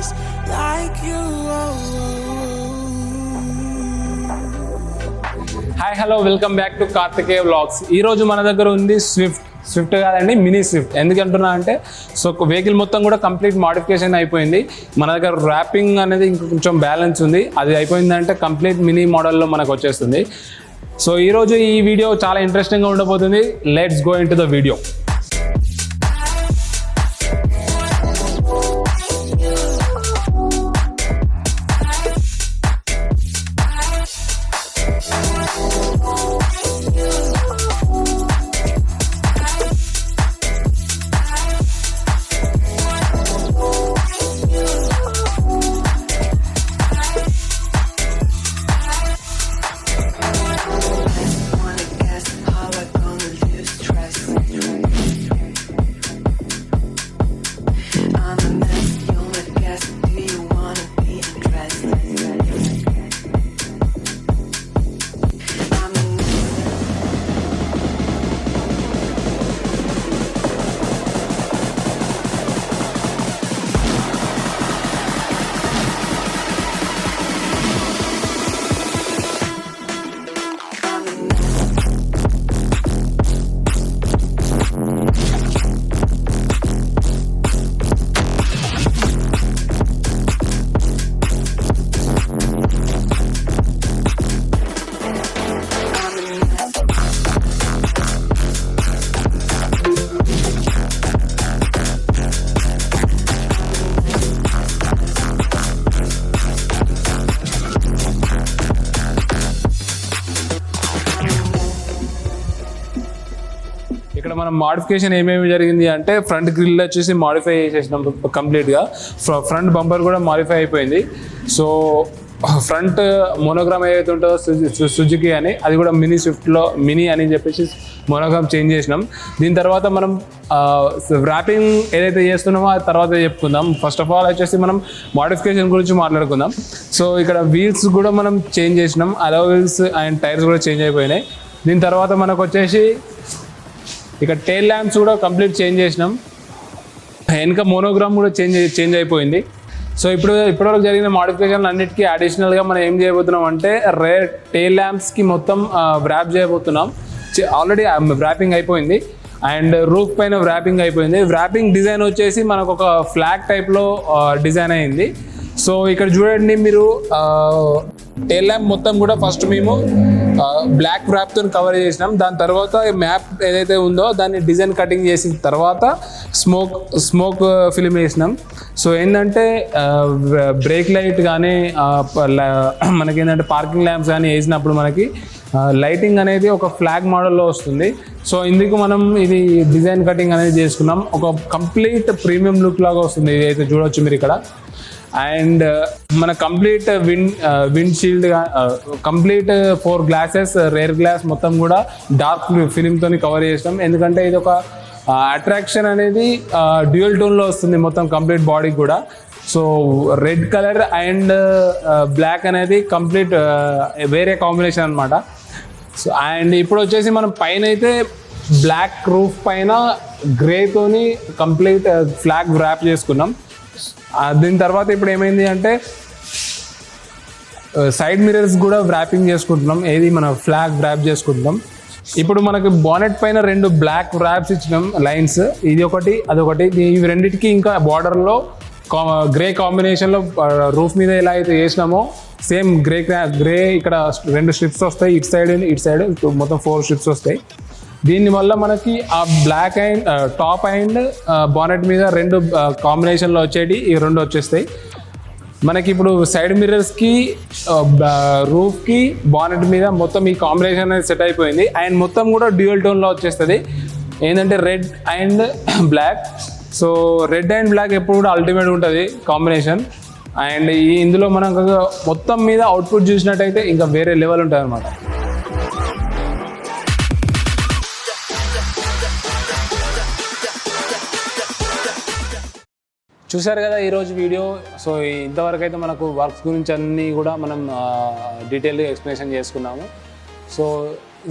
just like you. Hi hello welcome back to Karthikeya vlogs. ఈరోజు మన దగ్గర ఉంది స్విఫ్ట్ కాదండి, మినీ స్విఫ్ట్. ఎందుకంటున్నా అంటే సో వెహికల్ మొత్తం కూడా కంప్లీట్ మాడిఫికేషన్ అయిపోయింది. మన దగ్గర ర్యాపింగ్ అనేది ఇంకొంచెం బ్యాలెన్స్ ఉంది. అది అయిపోయిందంటే కంప్లీట్ మినీ మోడల్లో మనకు వచ్చేస్తుంది. సో ఈరోజు ఈ వీడియో చాలా ఇంట్రెస్టింగ్గా ఉండబోతుంది. Let's go in to the video. ఇక్కడ మనం మాడిఫికేషన్ ఏమేమి జరిగింది అంటే ఫ్రంట్ గ్రిల్ వచ్చేసి మాడిఫై చేసేసినాం కంప్లీట్గా. ఫ్రంట్ బంపర్ కూడా మాడిఫై అయిపోయింది. సో ఫ్రంట్ మోనోగ్రామ్ ఏదైతే ఉంటుందో సుజుకి అని, అది కూడా మినీ స్విఫ్ట్లో మినీ అని చెప్పేసి మోనోగ్రామ్ చేంజ్ చేసినాం. దీని తర్వాత మనం ర్యాపింగ్ ఏదైతే చేస్తున్నామో అది తర్వాత చెప్పుకుందాం. ఫస్ట్ ఆఫ్ ఆల్ వచ్చేసి మనం మాడిఫికేషన్ గురించి మాట్లాడుకుందాం. సో ఇక్కడ వీల్స్ కూడా మనం చేంజ్ చేసినాం. అలో వీల్స్ అండ్ టైర్స్ కూడా చేంజ్ అయిపోయినాయి. దీని తర్వాత మనకు వచ్చేసి ఇక టెయిల్ ల్యాంప్స్ కూడా కంప్లీట్ చేంజ్ చేసినాం. వెనక మోనోగ్రామ్ కూడా చేంజ్ అయిపోయింది. సో ఇప్పటివరకు జరిగిన మాడిఫికేషన్లు అన్నిటికీ అడిషనల్గా మనం ఏం చేయబోతున్నాం అంటే టెయిల్ ల్యాంప్స్కి మొత్తం వ్రాప్ చేయబోతున్నాం. ఆల్రెడీ వ్రాపింగ్ అయిపోయింది అండ్ రూఫ్ పైన వ్రాపింగ్ అయిపోయింది. వ్రాపింగ్ డిజైన్ వచ్చేసి మనకు ఒక ఫ్లాగ్ టైప్లో డిజైన్ అయింది. సో ఇక్కడ చూడండి మీరు, టెయిల్ ల్యాంప్ మొత్తం కూడా ఫస్ట్ మేము బ్లాక్ వ్రాప్తో కవర్ చేసినాం. దాని తర్వాత మ్యాప్ ఏదైతే ఉందో దాన్ని డిజైన్ కటింగ్ చేసిన తర్వాత స్మోక్ ఫిల్మ్ వేసినాం. సో ఏంటంటే బ్రేక్ లైట్ కానీ మనకి ఏంటంటే పార్కింగ్ ల్యాంప్స్ కానీ వేసినప్పుడు మనకి లైటింగ్ అనేది ఒక ఫ్లాగ్ మోడల్లో వస్తుంది. సో ఇందుకు మనం ఇది డిజైన్ కటింగ్ అనేది చేసుకున్నాం. ఒక కంప్లీట్ ప్రీమియం లుక్ లాగా వస్తుంది. ఇదైతే చూడవచ్చు మీరు ఇక్కడ. అండ్ మన complete wind shield complete 4 glasses rare glass మొత్తం కూడా డార్క్ ఫిలింతో కవర్ చేసినాం. ఎందుకంటే ఇది ఒక అట్రాక్షన్ అనేది డ్యూయల్ టోన్లో వస్తుంది మొత్తం కంప్లీట్ బాడీకి కూడా. So red colour and black అనేది కంప్లీట్ వేరే కాంబినేషన్ అనమాట. సో అండ్ ఇప్పుడు వచ్చేసి మనం పైన అయితే బ్లాక్ రూఫ్ పైన గ్రేతోని కంప్లీట్ ఫ్లాగ్ వ్రాప్ చేసుకున్నాం. దీని తర్వాత ఇప్పుడు ఏమైంది అంటే సైడ్ మిర్రర్స్ కూడా వ్రాపింగ్ చేసుకుంటున్నాం. ఏది మన ఫ్లాగ్ వ్రాప్ చేసుకుంటున్నాం. ఇప్పుడు మనకు బానెట్ పైన 2 బ్లాక్ వ్రాప్స్ ఇచ్చినాం లైన్స్, ఇది ఒకటి అదొకటి. ఇవి రెండింటికి ఇంకా బార్డర్లో గ్రే కాంబినేషన్లో రూఫ్ మీద ఎలా అయితే వేసినామో సేమ్ గ్రే ఇక్కడ 2 స్ట్రిప్స్ వస్తాయి. ఇటు సైడ్ మొత్తం 4 స్ట్రిప్స్ వస్తాయి. దీనివల్ల మనకి ఆ black and top and bonnet మీద 2 కాంబినేషన్లో వచ్చేటి ఈ 2 వచ్చేస్తాయి. మనకి ఇప్పుడు సైడ్ మిర్రర్స్కి రూఫ్కి బానెట్ మీద మొత్తం ఈ కాంబినేషన్ అనేది సెట్ అయిపోయింది. అండ్ మొత్తం కూడా డ్యూయల్ టోన్లో వచ్చేస్తుంది. ఏంటంటే red and black. So red and black ఎప్పుడు కూడా అల్టిమేట్ ఉంటుంది కాంబినేషన్. అండ్ ఇందులో మనం మొత్తం మీద అవుట్పుట్ చూసినట్టయితే ఇంకా వేరే లెవెల్ ఉంటుంది అనమాట. చూశారు కదా ఈరోజు వీడియో. సో ఇంతవరకు అయితే మనకు వర్క్స్ గురించి అన్నీ కూడా మనం డీటెయిల్గా ఎక్స్ప్లెనేషన్ చేసుకున్నాము. సో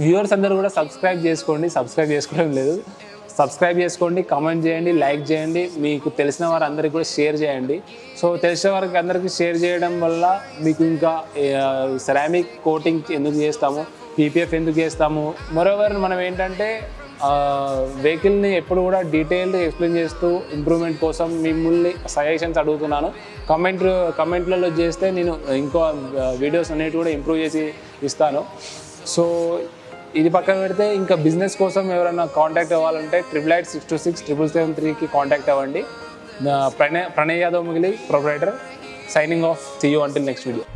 వ్యూవర్స్ అందరూ కూడా సబ్స్క్రైబ్ చేసుకోండి. సబ్స్క్రైబ్ చేసుకోవడం లేదు, సబ్స్క్రైబ్ చేసుకోండి, కామెంట్ చేయండి, లైక్ చేయండి, మీకు తెలిసిన వారందరికీ కూడా షేర్ చేయండి. సో తెలిసిన వారికి అందరికీ షేర్ చేయడం వల్ల మీకు ఇంకా సెరామిక్ కోటింగ్ ఎందుకు చేస్తాము, పీపీఎఫ్ ఎందుకు చేస్తాము, మరోవర్ మనం ఏంటంటే వెహికల్ని ఎప్పుడు కూడా డీటెయిల్డ్ ఎక్స్ప్లెయిన్ చేస్తూ ఇంప్రూవ్మెంట్ కోసం మిమ్మల్ని సజెషన్స్ అడుగుతున్నాను. కమెంట్లలో చేస్తే నేను ఇంకో వీడియోస్ అనేవి కూడా ఇంప్రూవ్ చేసి ఇస్తాను. సో ఇది పక్కన పెడితే ఇంకా బిజినెస్ కోసం ఎవరైనా కాంటాక్ట్ అవ్వాలంటే 8886267773కి కాంటాక్ట్ అవ్వండి. ప్రణయ్ యాదవ్ మిగిలి proprietor, signing off. See you until next video.